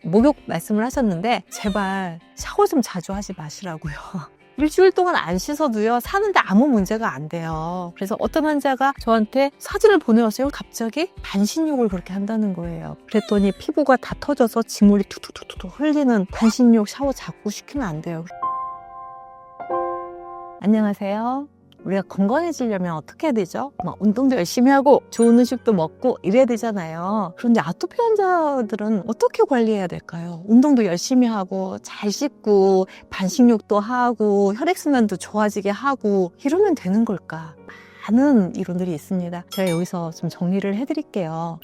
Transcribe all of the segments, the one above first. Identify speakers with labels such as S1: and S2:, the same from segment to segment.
S1: 목욕 말씀을 하셨는데 제발 샤워 좀 자주 하지 마시라고요. 일주일 동안 안 씻어도요 사는데 아무 문제가 안 돼요. 그래서 어떤 환자가 저한테 사진을 보내왔어요. 갑자기 반신욕을 그렇게 한다는 거예요. 그랬더니 피부가 다 터져서 직물이 툭툭툭툭 흘리는 반신욕 샤워 자꾸 시키면 안 돼요. 안녕하세요. 우리가 건강해지려면 어떻게 해야 되죠? 막 운동도 열심히 하고 좋은 음식도 먹고 이래야 되잖아요. 그런데 아토피 환자들은 어떻게 관리해야 될까요? 운동도 열심히 하고 잘 씻고 반신욕도 하고 혈액순환도 좋아지게 하고 이러면 되는 걸까? 많은 이론들이 있습니다. 제가 여기서 좀 정리를 해드릴게요.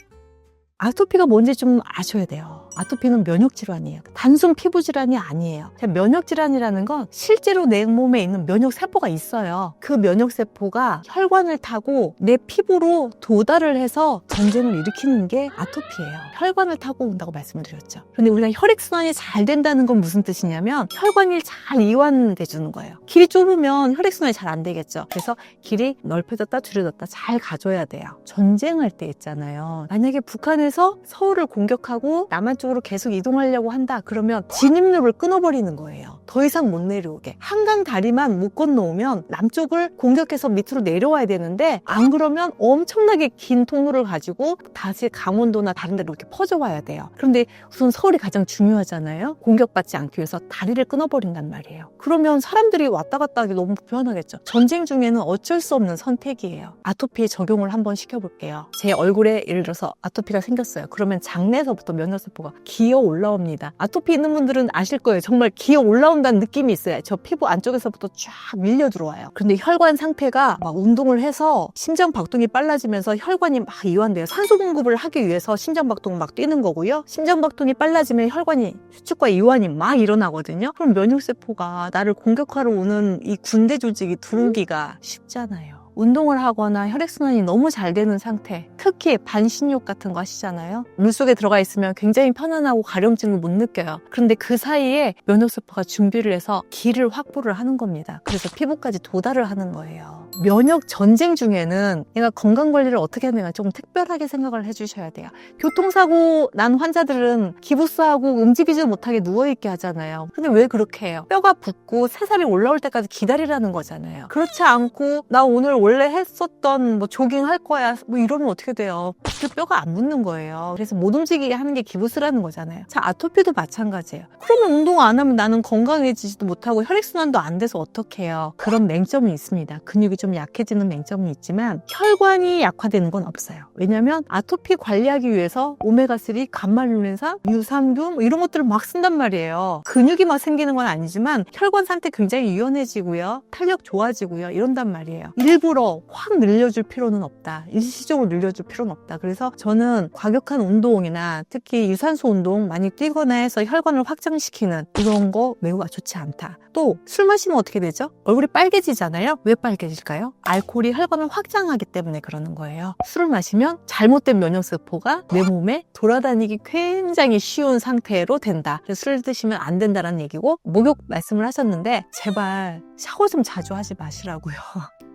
S1: 아토피가 뭔지 좀 아셔야 돼요. 아토피는 면역질환이에요. 단순 피부질환이 아니에요. 면역질환이라는 건 실제로 내 몸에 있는 면역세포가 있어요. 그 면역세포가 혈관을 타고 내 피부로 도달을 해서 전쟁을 일으키는 게 아토피예요. 혈관을 타고 온다고 말씀을 드렸죠. 그런데 우리가 혈액순환이 잘 된다는 건 무슨 뜻이냐면 혈관이 잘 이완돼 주는 거예요. 길이 좁으면 혈액순환이 잘 안 되겠죠. 그래서 길이 넓혀졌다 줄여졌다 잘 가줘야 돼요. 전쟁할 때 있잖아요. 만약에 북한에서 서울을 공격하고 남한 쪽으로 계속 이동하려고 한다 그러면 진입로를 끊어버리는 거예요. 더 이상 못 내려오게. 한강 다리만 못 건너오면 남쪽을 공격해서 밑으로 내려와야 되는데 안 그러면 엄청나게 긴 통로를 가지고 다시 강원도나 다른 데로 이렇게 퍼져와야 돼요. 그런데 우선 서울이 가장 중요하잖아요. 공격받지 않기 위해서 다리를 끊어버린단 말이에요. 그러면 사람들이 왔다 갔다 하기 너무 불편하겠죠. 전쟁 중에는 어쩔 수 없는 선택이에요. 아토피에 적용을 한번 시켜볼게요. 제 얼굴에 예를 들어서 아토피가 생겼어요. 그러면 장내에서부터 면역세포가 기어 올라옵니다. 아토피 있는 분들은 아실 거예요. 정말 기어 올라온다는 느낌이 있어요. 저 피부 안쪽에서부터 쫙 밀려 들어와요. 그런데 혈관 상태가 막 운동을 해서 심장 박동이 빨라지면서 혈관이 막 이완돼요. 산소 공급을 하기 위해서 심장 박동 막 뛰는 거고요. 심장 박동이 빨라지면 혈관이 수축과 이완이 막 일어나거든요. 그럼 면역세포가 나를 공격하러 오는 이 군대 조직이 들어오기가 쉽잖아요. 운동을 하거나 혈액순환이 너무 잘 되는 상태, 특히 반신욕 같은 거 하시잖아요. 물속에 들어가 있으면 굉장히 편안하고 가려움증을 못 느껴요. 그런데 그 사이에 면역세포가 준비를 해서 길을 확보를 하는 겁니다. 그래서 피부까지 도달을 하는 거예요. 면역 전쟁 중에는 내가 건강관리를 어떻게 하느냐 조금 특별하게 생각을 해주셔야 돼요. 교통사고 난 환자들은 기부스하고 움직이지 못하게 누워있게 하잖아요. 근데 왜 그렇게 해요? 뼈가 붓고 새살이 올라올 때까지 기다리라는 거잖아요. 그렇지 않고 나 오늘 원래 했었던 뭐 조깅 할 거야 뭐 이러면 어떻게 돼요? 그 뼈가 안 붙는 거예요. 그래서 못 움직이게 하는 게 기부스라는 거잖아요. 자, 아토피도 마찬가지예요. 그러면 운동 안 하면 나는 건강해지지도 못하고 혈액순환도 안 돼서 어떻게 해요? 그런 맹점이 있습니다. 근육이 좀 약해지는 맹점은 있지만 혈관이 약화되는 건 없어요. 왜냐면 아토피 관리하기 위해서 오메가3, 감말루렌산, 유산균 뭐 이런 것들을 막 쓴단 말이에요. 근육이 막 생기는 건 아니지만 혈관 상태 굉장히 유연해지고요. 탄력 좋아지고요. 이런단 말이에요. 일부러 확 늘려줄 필요는 없다. 일시적으로 늘려줄 필요는 없다. 그래서 저는 과격한 운동이나 특히 유산소 운동 많이 뛰거나 해서 혈관을 확장시키는 이런 거 매우 좋지 않다. 또 술 마시면 어떻게 되죠? 얼굴이 빨개지잖아요. 왜 빨개질까요? 알코올이 혈관을 확장하기 때문에 그러는 거예요. 술을 마시면 잘못된 면역세포가 내 몸에 돌아다니기 굉장히 쉬운 상태로 된다. 그래서 술 드시면 안 된다는 얘기고, 목욕 말씀을 하셨는데 제발 샤워 좀 자주 하지 마시라고요.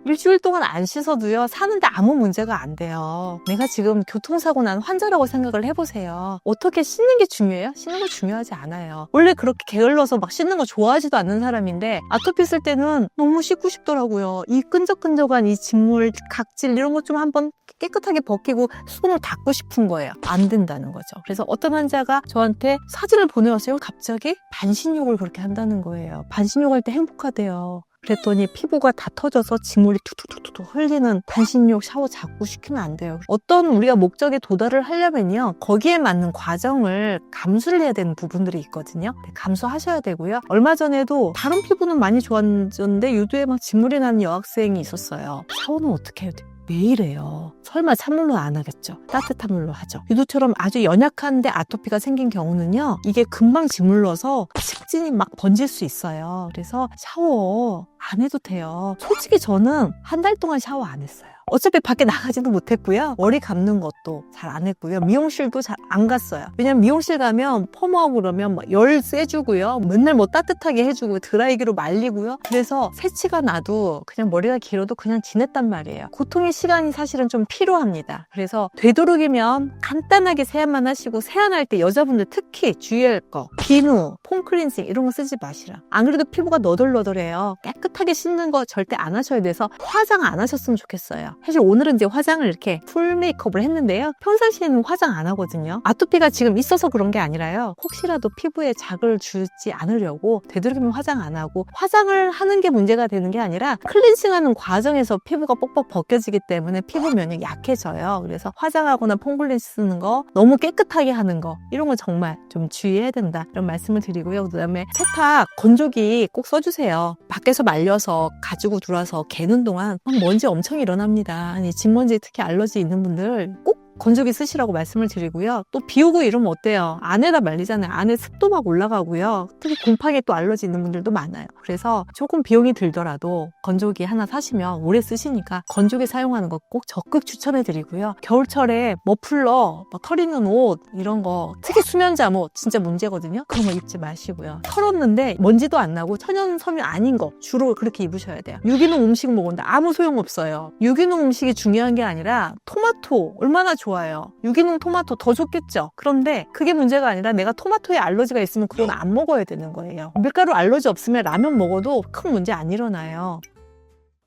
S1: 일주일 동안 안 씻어도요 사는데 아무 문제가 안 돼요. 내가 지금 교통사고 난 환자라고 생각을 해보세요. 어떻게 씻는 게 중요해요? 씻는 거 중요하지 않아요. 원래 그렇게 게을러서 막 씻는 거 좋아하지도 않는 사람인데 아토피 있을 때는 너무 씻고 싶더라고요. 이 끈적끈적한 이 직물, 각질 이런 거 좀 한번 깨끗하게 벗기고 손을 닦고 싶은 거예요. 안 된다는 거죠. 그래서 어떤 환자가 저한테 사진을 보내왔어요. 갑자기 반신욕을 그렇게 한다는 거예요. 반신욕할 때 행복하대요. 그랬더니 피부가 다 터져서 직물이 툭툭툭툭 흘리는 반신욕 샤워 자꾸 시키면 안 돼요. 어떤 우리가 목적에 도달을 하려면요 거기에 맞는 과정을 감수를 해야 되는 부분들이 있거든요. 감수하셔야 되고요. 얼마 전에도 다른 피부는 많이 좋아졌는데 유두에 막 직물이 나는 여학생이 있었어요. 샤워는 어떻게 해야 돼요? 매일 해요. 설마 찬물로 안 하겠죠. 따뜻한 물로 하죠. 유두처럼 아주 연약한데 아토피가 생긴 경우는요 이게 금방 짓물러서 식진이 막 번질 수 있어요. 그래서 샤워 안 해도 돼요. 솔직히 저는 한 달 동안 샤워 안 했어요. 어차피 밖에 나가지도 못했고요. 머리 감는 것도 잘 안 했고요. 미용실도 잘 안 갔어요. 왜냐면 미용실 가면 펌하고 그러면 막 열 쐬주고요. 맨날 뭐 따뜻하게 해주고 드라이기로 말리고요. 그래서 새치가 나도 그냥 머리가 길어도 그냥 지냈단 말이에요. 고통의 시간이 사실은 좀 필요합니다. 그래서 되도록이면 간단하게 세안만 하시고, 세안할 때 여자분들 특히 주의할 거, 비누, 폼 클렌징 이런 거 쓰지 마시라. 안 그래도 피부가 너덜너덜해요. 깨끗하게 씻는 거 절대 안 하셔야 돼서 화장 안 하셨으면 좋겠어요. 사실 오늘은 이제 화장을 이렇게 풀 메이크업을 했는데요. 평상시에는 화장 안 하거든요. 아토피가 지금 있어서 그런 게 아니라요. 혹시라도 피부에 자극을 주지 않으려고 되도록이면 화장 안 하고, 화장을 하는 게 문제가 되는 게 아니라 클렌징하는 과정에서 피부가 뻑뻑 벗겨지기 때문에 피부 면역이 약해져요. 그래서 화장하거나 폼 클렌징 쓰는 거, 너무 깨끗하게 하는 거, 이런 거 정말 좀 주의해야 된다, 이런 말씀을 드리고요. 그다음에 세탁 건조기 꼭 써주세요. 밖에서 말려서 가지고 들어와서 개는 동안 막 먼지 엄청 일어납니다. 아니, 진먼지 특히 알러지 있는 분들 꼭 건조기 쓰시라고 말씀을 드리고요. 또 비 오고 이러면 어때요? 안에다 말리잖아요. 안에 습도 막 올라가고요. 특히 곰팡이에 또 알러지 있는 분들도 많아요. 그래서 조금 비용이 들더라도 건조기 하나 사시면 오래 쓰시니까 건조기 사용하는 거 꼭 적극 추천해 드리고요. 겨울철에 머플러, 털 있는 옷 이런 거, 특히 수면잠옷 진짜 문제거든요. 그런 거 입지 마시고요. 털었는데 먼지도 안 나고 천연 섬유 아닌 거 주로 그렇게 입으셔야 돼요. 유기농 음식 먹었는데 아무 소용없어요. 유기농 음식이 중요한 게 아니라 토마토 얼마나 좋아요. 유기농 토마토 더 좋겠죠. 그런데 그게 문제가 아니라 내가 토마토에 알러지가 있으면 그건 안 먹어야 되는 거예요. 밀가루 알러지 없으면 라면 먹어도 큰 문제 안 일어나요.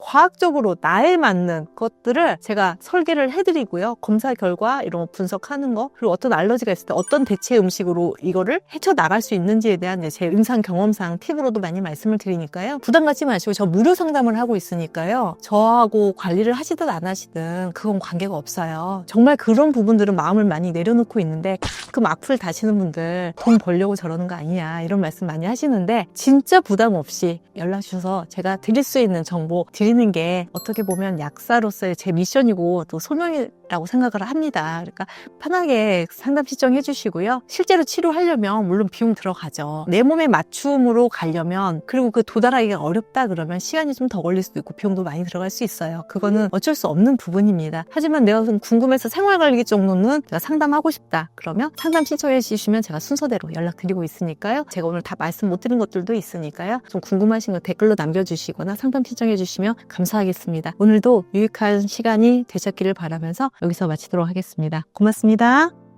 S1: 과학적으로 나에 맞는 것들을 제가 설계를 해드리고요. 검사 결과 이런 거 분석하는 거, 그리고 어떤 알러지가 있을 때 어떤 대체 음식으로 이거를 헤쳐나갈 수 있는지에 대한 제 임상 경험상 팁으로도 많이 말씀을 드리니까요. 부담 갖지 마시고, 저 무료 상담을 하고 있으니까요. 저하고 관리를 하시든 안 하시든 그건 관계가 없어요. 정말 그런 부분들은 마음을 많이 내려놓고 있는데, 가끔 악플 다시는 분들 돈 벌려고 저러는 거 아니냐 이런 말씀 많이 하시는데, 진짜 부담 없이 연락 주셔서 제가 드릴 수 있는 정보 드리는 게 어떻게 보면 약사로서의 제 미션이고 또 소명이라고 생각을 합니다. 그러니까 편하게 상담 신청해 주시고요. 실제로 치료하려면 물론 비용 들어가죠. 내 몸에 맞춤으로 가려면, 그리고 그 도달하기가 어렵다 그러면 시간이 좀 더 걸릴 수도 있고 비용도 많이 들어갈 수 있어요. 그거는 어쩔 수 없는 부분입니다. 하지만 내가 좀 궁금해서 생활관리 정도는 내가 상담하고 싶다 그러면 상담 신청해 주시면 제가 순서대로 연락드리고 있으니까요. 제가 오늘 다 말씀 못 드린 것들도 있으니까요. 좀 궁금하신 거 댓글로 남겨주시거나 상담 신청해 주시면 감사하겠습니다. 오늘도 유익한 시간이 되셨기를 바라면서 여기서 마치도록 하겠습니다. 고맙습니다.